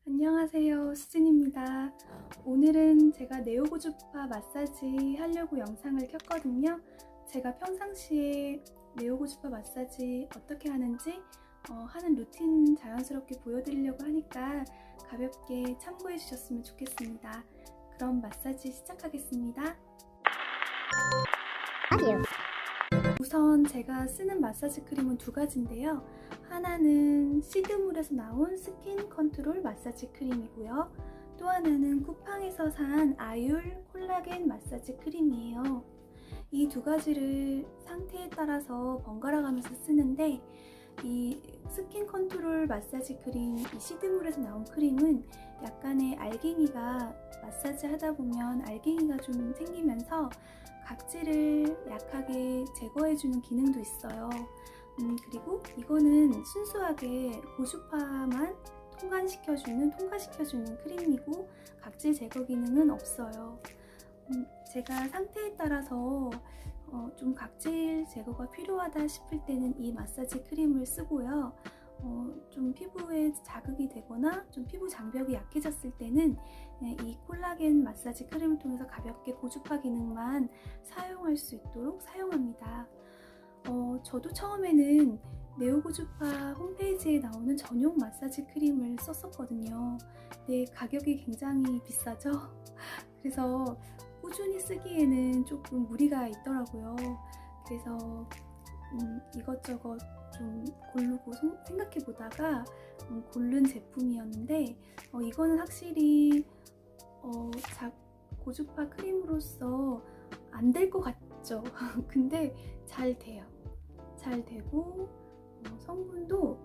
안녕하세요, 수진입니다. 오늘은 제가 네오고주파 마사지 하려고 영상을 켰거든요. 제가 평상시에 네오고주파 마사지 어떻게 하는지 하는 루틴 자연스럽게 보여드리려고 하니까 가볍게 참고해 주셨으면 좋겠습니다. 그럼 마사지 시작하겠습니다. 우선 제가 쓰는 마사지 크림은 두 가지인데요. 하나는 시드물에서 나온 스킨 컨트롤 마사지 크림이고요. 또 하나는 쿠팡에서 산 아율 콜라겐 마사지 크림이에요. 이 두 가지를 상태에 따라서 번갈아 가면서 쓰는데, 이 스킨 컨트롤 마사지 크림, 이 시드물에서 나온 크림은 약간의 알갱이가 마사지 하다 보면 알갱이가 좀 생기면서 각질을 약하게 제거해주는 기능도 있어요. 그리고 이거는 순수하게 고주파만 통과시켜주는 크림이고 각질 제거 기능은 없어요. 제가 상태에 따라서 좀 각질 제거가 필요하다 싶을 때는 이 마사지 크림을 쓰고요. 좀 피부에 자극이 되거나 좀 피부 장벽이 약해졌을 때는 이 콜라겐 마사지 크림을 통해서 가볍게 고주파 기능만 사용할 수 있도록 사용합니다. 저도 처음에는 네오고주파 홈페이지에 나오는 전용 마사지 크림을 썼었거든요. 근데 가격이 굉장히 비싸죠? 그래서 꾸준히 쓰기에는 조금 무리가 있더라고요. 그래서 이것저것 좀 고르고 생각해 보다가 고른 제품이었는데, 이거는 확실히 고주파 크림으로서 안 될 것 같죠? 근데 잘 돼요. 잘 되고 성분도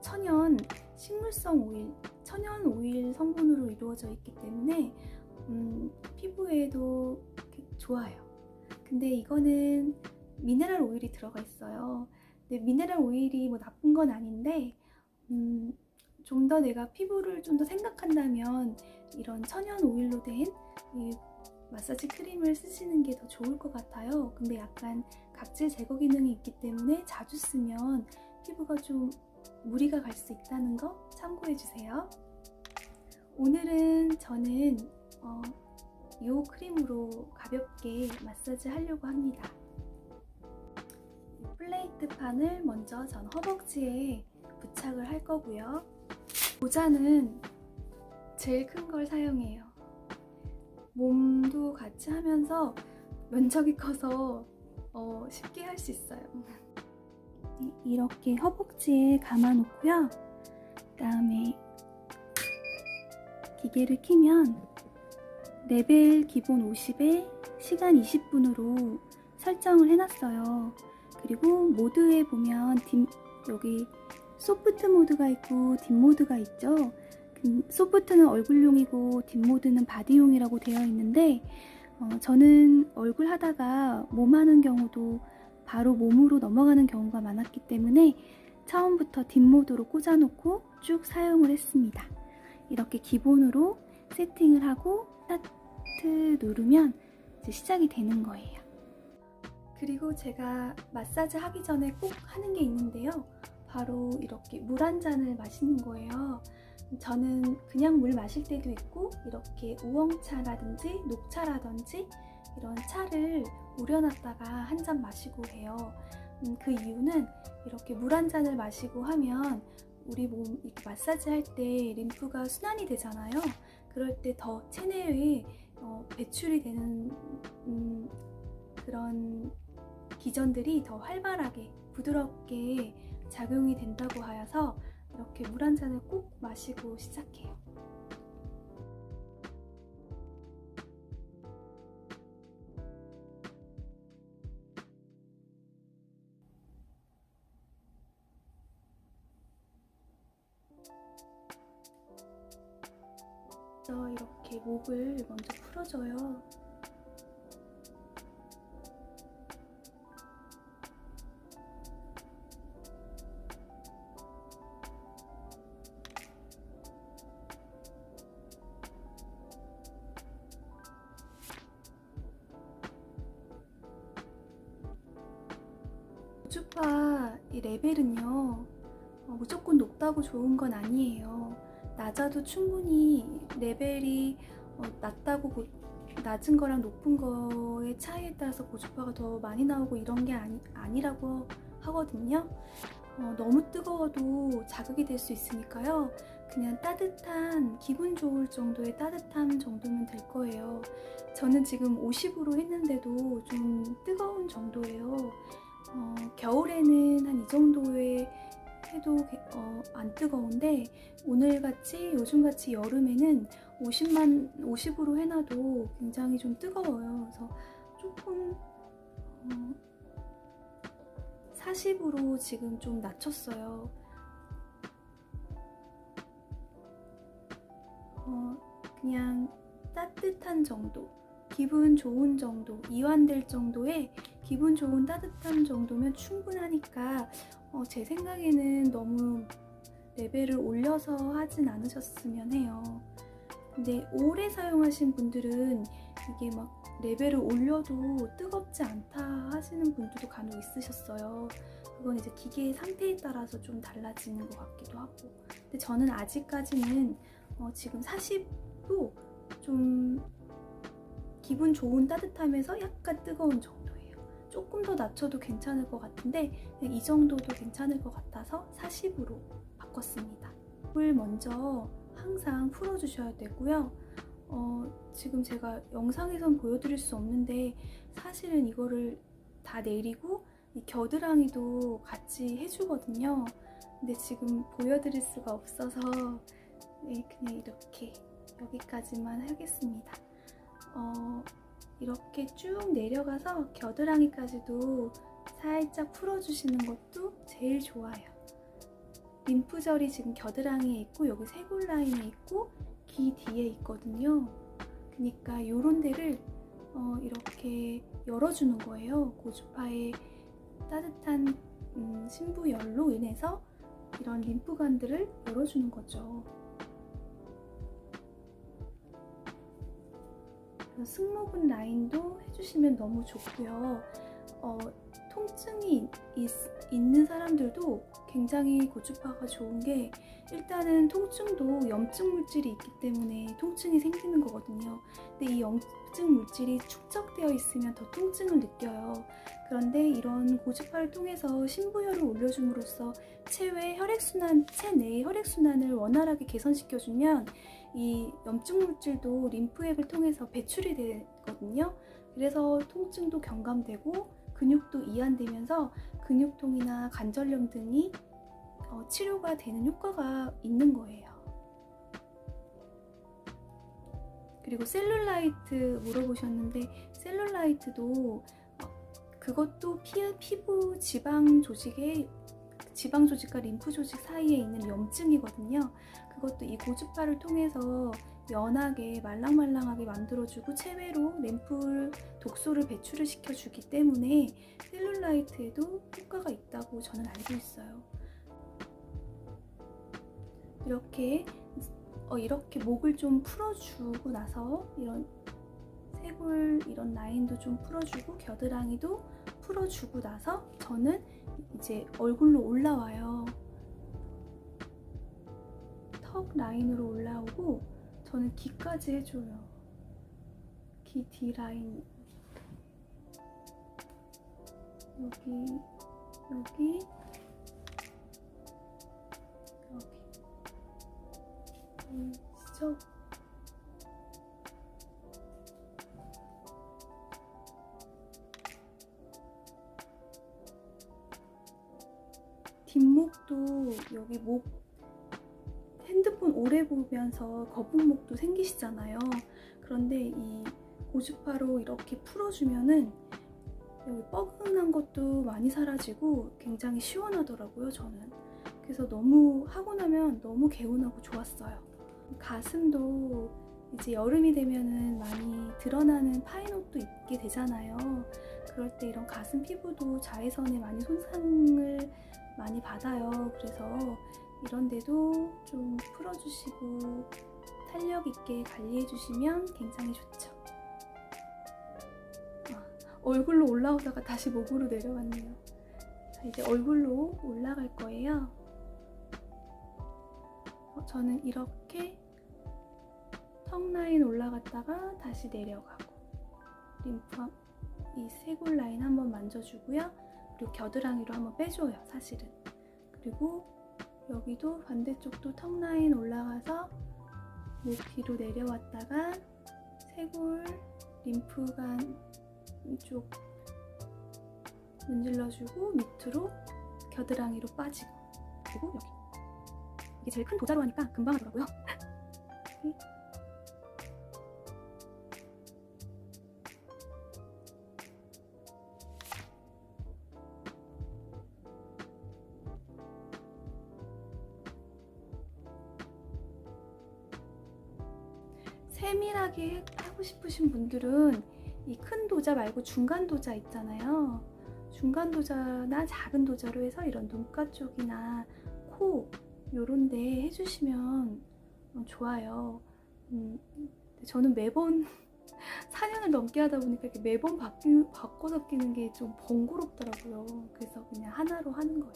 천연 식물성 오일, 천연 오일 성분으로 이루어져 있기 때문에 피부에도 좋아요. 근데 이거는 미네랄 오일이 들어가 있어요. 근데 미네랄 오일이 뭐 나쁜 건 아닌데, 좀 더 내가 피부를 좀 더 생각한다면 이런 천연 오일로 된 이 마사지 크림을 쓰시는 게 더 좋을 것 같아요. 근데 약간 각질 제거 기능이 있기 때문에 자주 쓰면 피부가 좀 무리가 갈 수 있다는 거 참고해 주세요. 오늘은 저는 이 크림으로 가볍게 마사지 하려고 합니다. 플레이트 판을 먼저 전 허벅지에 부착을 할 거고요. 모자는 제일 큰 걸 사용해요. 몸도 같이 하면서 면적이 커서 쉽게 할 수 있어요. 이렇게 허벅지에 감아 놓고요. 그 다음에 기계를 켜면 레벨 기본 50에 시간 20분으로 설정을 해놨어요. 그리고 모드에 보면 여기 소프트 모드가 있고 딥 모드가 있죠. 소프트는 얼굴용이고 딥 모드는 바디용이라고 되어 있는데, 저는 얼굴 하다가 몸 하는 경우도 바로 몸으로 넘어가는 경우가 많았기 때문에 처음부터 딥 모드로 꽂아놓고 쭉 사용을 했습니다. 이렇게 기본으로 세팅을 하고 스타트 누르면 이제 시작이 되는 거예요. 그리고 제가 마사지 하기 전에 꼭 하는 게 있는데요. 바로 이렇게 물 한 잔을 마시는 거예요. 저는 그냥 물 마실 때도 있고, 이렇게 우엉차라든지 녹차라든지 이런 차를 우려놨다가 한 잔 마시고 해요. 그 이유는 이렇게 물 한 잔을 마시고 하면 우리 몸 이렇게 마사지 할 때 림프가 순환이 되잖아요. 그럴 때 더 체내에 배출이 되는 그런 기전들이 더 활발하게 부드럽게 작용이 된다고 하여서 이렇게 물 한 잔을 꼭 마시고 시작해요. 그래서 이렇게 목을 먼저 풀어줘요. 고주파 이 레벨은요, 무조건 높다고 좋은 건 아니에요. 낮아도 충분히 레벨이 낮은 거랑 높은 거의 차이에 따라서 고주파가 더 많이 나오고 이런 게 아니라고 하거든요. 너무 뜨거워도 자극이 될 수 있으니까요. 그냥 따뜻한, 기분 좋을 정도의 따뜻함 정도면 될 거예요. 저는 지금 50으로 했는데도 좀 뜨거운 정도예요. 겨울에는 한 이 정도에 해도 안 뜨거운데 오늘같이 요즘같이 여름에는 50으로 해놔도 굉장히 좀 뜨거워요. 그래서 조금 40으로 지금 좀 낮췄어요. 그냥 따뜻한 정도, 기분 좋은 정도, 이완될 정도의 기분 좋은 따뜻한 정도면 충분하니까 제 생각에는 너무 레벨을 올려서 하진 않으셨으면 해요. 근데 오래 사용하신 분들은 이게 막 레벨을 올려도 뜨겁지 않다 하시는 분들도 간혹 있으셨어요. 그건 이제 기계의 상태에 따라서 좀 달라지는 것 같기도 하고. 근데 저는 아직까지는 지금 40도 좀 기분 좋은 따뜻함에서 약간 뜨거운 정도예요. 조금 더 낮춰도 괜찮을 것 같은데 이 정도도 괜찮을 것 같아서 40으로 바꿨습니다. 물을 먼저 항상 풀어주셔야 되고요. 지금 제가 영상에선 보여드릴 수 없는데 사실은 이거를 다 내리고 이 겨드랑이도 같이 해주거든요. 근데 지금 보여드릴 수가 없어서 그냥 이렇게 여기까지만 하겠습니다. 이렇게 쭉 내려가서 겨드랑이까지도 살짝 풀어주시는 것도 제일 좋아요. 림프절이 지금 겨드랑이에 있고 여기 쇄골 라인에 있고 귀 뒤에 있거든요. 그러니까 이런 데를 이렇게 열어주는 거예요. 고주파의 따뜻한 신부열로 인해서 이런 림프관들을 열어주는 거죠. 승모근 라인도 해주시면 너무 좋고요. 통증이 있는 사람들도 굉장히 고주파가 좋은 게 일단은 통증도 염증 물질이 있기 때문에 통증이 생기는 거거든요. 근데 이 염증 물질이 축적되어 있으면 더 통증을 느껴요. 그런데 이런 고주파를 통해서 신부열을 올려줌으로써 체내의 혈액순환을 원활하게 개선시켜주면 이 염증 물질도 림프액을 통해서 배출이 되거든요. 그래서 통증도 경감되고 근육도 이완되면서 근육통이나 관절염 등이 치료가 되는 효과가 있는 거예요. 그리고 셀룰라이트 물어보셨는데 셀룰라이트도 그것도 피부 지방 조직과 림프 조직 사이에 있는 염증이거든요. 그것도 이 고주파를 통해서 연하게 말랑말랑하게 만들어주고 체외로 램프 독소를 배출을 시켜주기 때문에 셀룰라이트에도 효과가 있다고 저는 알고 있어요. 이렇게 목을 좀 풀어주고 나서 이런 쇄골 이런 라인도 좀 풀어주고 겨드랑이도 풀어주고 나서 저는 이제 얼굴로 올라와요. 턱 라인으로 올라오고 저는 귀까지 해줘요. 귀 뒤 라인 여기 보이시죠? 뒷목도 여기 목 핸드폰 오래 보면서 거북목도 생기시잖아요. 그런데 이 고주파로 이렇게 풀어주면은 여기 뻐근한 것도 많이 사라지고 굉장히 시원하더라고요, 저는. 그래서 너무 하고 나면 너무 개운하고 좋았어요. 가슴도 이제 여름이 되면은 많이 드러나는 파인 옷도 입게 되잖아요. 그럴 때 이런 가슴 피부도 자외선에 많이 손상을 많이 받아요. 그래서 이런 데도 좀 풀어주시고 탄력 있게 관리해 주시면 굉장히 좋죠. 얼굴로 올라오다가 다시 목으로 내려왔네요. 자, 이제 얼굴로 올라갈 거예요. 저는 이렇게 턱 라인 올라갔다가 다시 내려가고, 림프 이 쇄골 라인 한번 만져주고요. 그리고 겨드랑이로 한번 빼줘요, 사실은. 그리고 여기도 반대쪽도 턱 라인 올라가서 목 뒤로 내려왔다가 쇄골 림프관 쪽 문질러주고 밑으로 겨드랑이로 빠지고, 그리고 여기 이게 제일 큰 도자로 하니까 금방 하더라고요. 세밀하게 하고 싶으신 분들은 이 큰 도자 말고 중간 도자 있잖아요. 중간 도자나 작은 도자로 해서 이런 눈가 쪽이나 코 요런 데 해주시면 좋아요. 저는 매번 4년을 넘게 하다 보니까 이렇게 매번 바꿔서 끼는 게 좀 번거롭더라고요. 그래서 그냥 하나로 하는 거예요.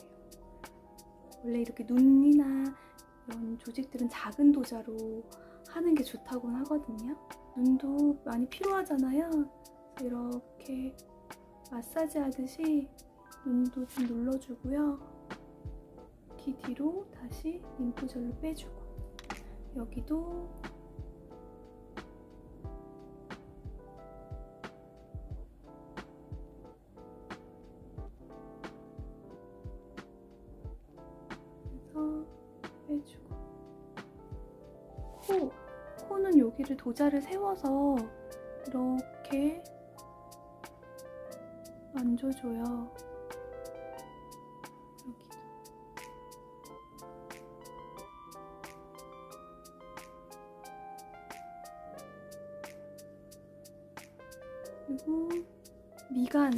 원래 이렇게 눈이나 이런 조직들은 작은 도자로 하는 게 좋다고 하거든요. 눈도 많이 피로하잖아요. 그래서 이렇게 마사지 하듯이 눈도 좀 눌러주고요. 귀 뒤로 다시 림프절로 빼주고, 여기도 그래서 빼주고, 코는 여기를 도자를 세워서 이렇게 만져줘요. 여기도. 그리고 미간.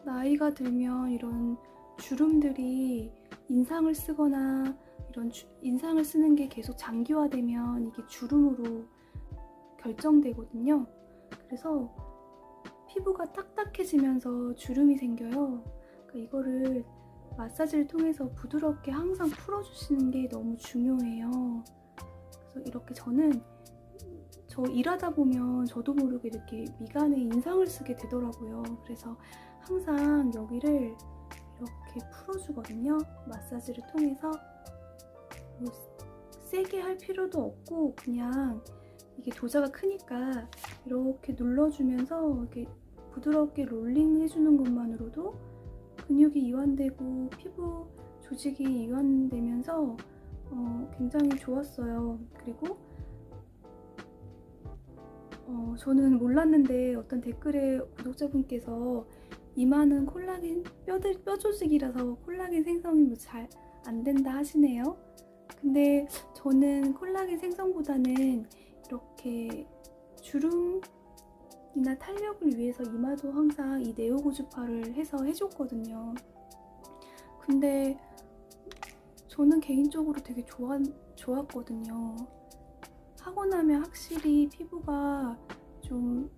나이가 들면 이런 주름들이 인상을 쓰거나 이런 인상을 쓰는 게 계속 장기화되면 이게 주름으로 결정되거든요. 그래서 피부가 딱딱해지면서 주름이 생겨요. 그러니까 이거를 마사지를 통해서 부드럽게 항상 풀어주시는 게 너무 중요해요. 그래서 이렇게 저 일하다 보면 저도 모르게 이렇게 미간에 인상을 쓰게 되더라고요. 그래서 항상 여기를 이렇게 풀어주거든요. 마사지를 통해서. 뭐 세게 할 필요도 없고 그냥 이게 도자가 크니까 이렇게 눌러주면서 이렇게 부드럽게 롤링 해주는 것만으로도 근육이 이완되고 피부 조직이 이완되면서 굉장히 좋았어요. 그리고 저는 몰랐는데 어떤 댓글에 구독자분께서 이마는 콜라겐 뼈 조직이라서 콜라겐 생성이 뭐 잘 안 된다 하시네요. 근데 저는 콜라겐 생성보다는 이렇게 주름이나 탄력을 위해서 이마도 항상 이 네오고주파를 해서 해줬거든요. 근데 저는 개인적으로 되게 좋았거든요. 하고 나면 확실히 피부가 좀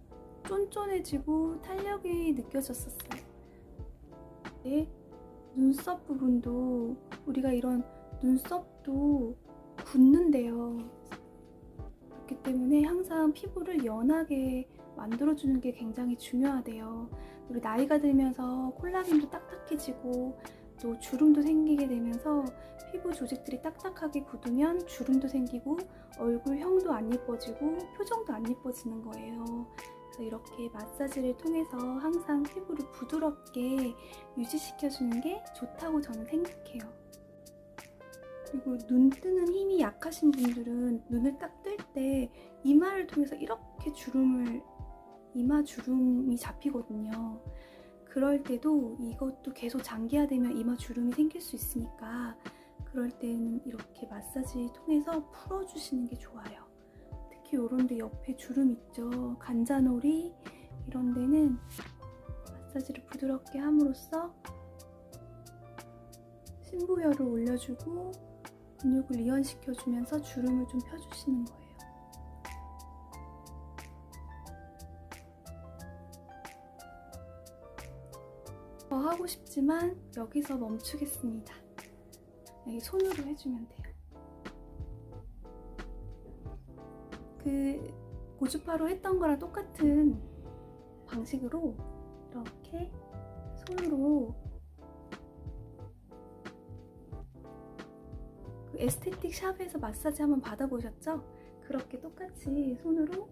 쫀쫀해지고 탄력이 느껴졌었어요. 네, 눈썹 부분도 우리가 이런 눈썹도 굳는데요. 그렇기 때문에 항상 피부를 연하게 만들어주는 게 굉장히 중요하대요. 우리 나이가 들면서 콜라겐도 딱딱해지고 또 주름도 생기게 되면서 피부 조직들이 딱딱하게 굳으면 주름도 생기고 얼굴형도 안 예뻐지고 표정도 안 예뻐지는 거예요. 그래서 이렇게 마사지를 통해서 항상 피부를 부드럽게 유지시켜주는 게 좋다고 저는 생각해요. 그리고 눈 뜨는 힘이 약하신 분들은 눈을 딱 뜰 때 이마를 통해서 이렇게 이마 주름이 잡히거든요. 그럴 때도 이것도 계속 장기화되면 이마 주름이 생길 수 있으니까 그럴 때는 이렇게 마사지 통해서 풀어주시는 게 좋아요. 특히 이런 데 옆에 주름 있죠. 관자놀이 이런 데는 마사지를 부드럽게 함으로써 심부여를 올려주고 근육을 이완시켜주면서 주름을 좀 펴주시는 거예요. 더 하고 싶지만 여기서 멈추겠습니다. 여기 손으로 해주면 돼요. 그 고주파로 했던 거랑 똑같은 방식으로 이렇게 손으로 그 에스테틱 샵에서 마사지 한번 받아보셨죠? 그렇게 똑같이 손으로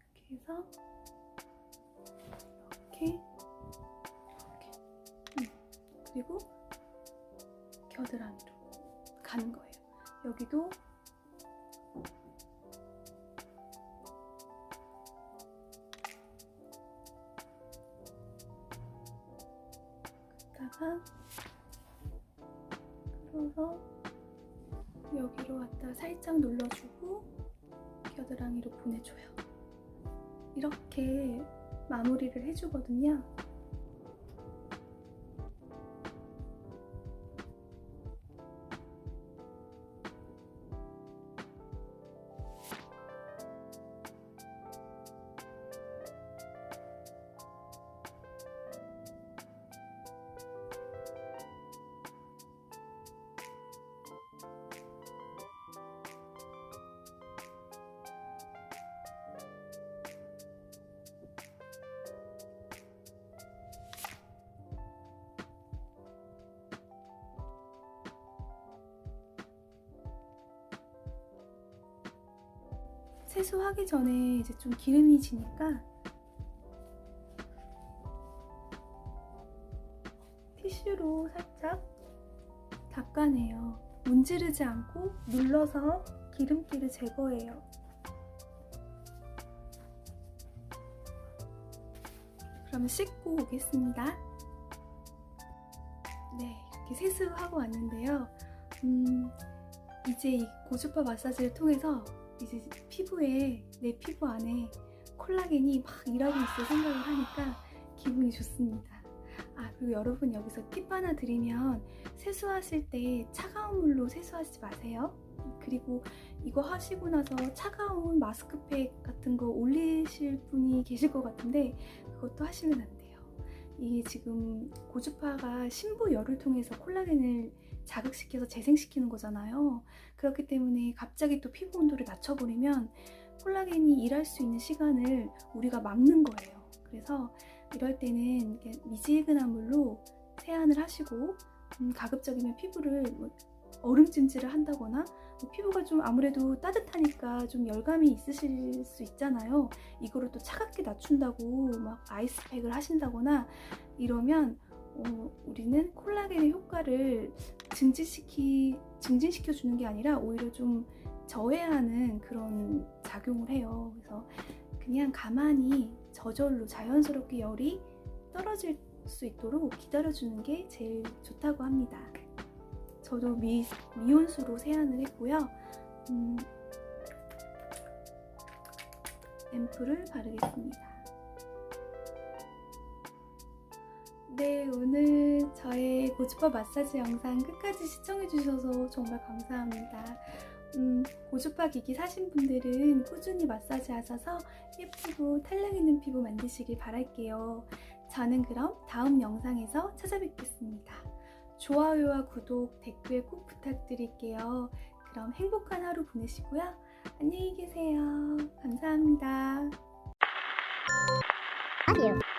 이렇게 해서 이렇게 그리고 겨드랑이로 가는 거예요. 여기도 다가 풀어서 여기로 갖다 살짝 눌러주고 겨드랑이로 보내줘요. 이렇게 마무리를 해주거든요. 세수하기 전에 이제 좀 기름이 지니까 티슈로 살짝 닦아내요. 문지르지 않고 눌러서 기름기를 제거해요. 그러면 씻고 오겠습니다. 네, 이렇게 세수하고 왔는데요. 이제 이 고주파 마사지를 통해서 이제 피부에, 내 피부 안에 콜라겐이 막 일하고 있을 생각을 하니까 기분이 좋습니다. 그리고 여러분 여기서 팁 하나 드리면 세수하실 때 차가운 물로 세수하지 마세요. 그리고 이거 하시고 나서 차가운 마스크팩 같은 거 올리실 분이 계실 것 같은데 그것도 하시면 안 돼요. 이게 지금 고주파가 신부열을 통해서 콜라겐을 자극시켜서 재생시키는 거잖아요. 그렇기 때문에 갑자기 또 피부 온도를 낮춰버리면 콜라겐이 일할 수 있는 시간을 우리가 막는 거예요. 그래서 이럴 때는 미지근한 물로 세안을 하시고 가급적이면 피부를 얼음찜질을 한다거나 피부가 좀 아무래도 따뜻하니까 좀 열감이 있으실 수 있잖아요. 이거를 또 차갑게 낮춘다고 막 아이스팩을 하신다거나 이러면 우리는 콜라겐의 효과를 증진시켜 주는 게 아니라 오히려 좀 저해하는 그런 작용을 해요. 그래서 그냥 가만히 저절로 자연스럽게 열이 떨어질 수 있도록 기다려주는 게 제일 좋다고 합니다. 저도 미온수로 세안을 했고요. 앰플을 바르겠습니다. 네, 오늘 저의 고주파 마사지 영상 끝까지 시청해주셔서 정말 감사합니다. 고주파 기기 사신 분들은 꾸준히 마사지 하셔서 예쁘고 탄력 있는 피부 만드시길 바랄게요. 저는 그럼 다음 영상에서 찾아뵙겠습니다. 좋아요와 구독, 댓글 꼭 부탁드릴게요. 그럼 행복한 하루 보내시고요. 안녕히 계세요. 감사합니다. Audio.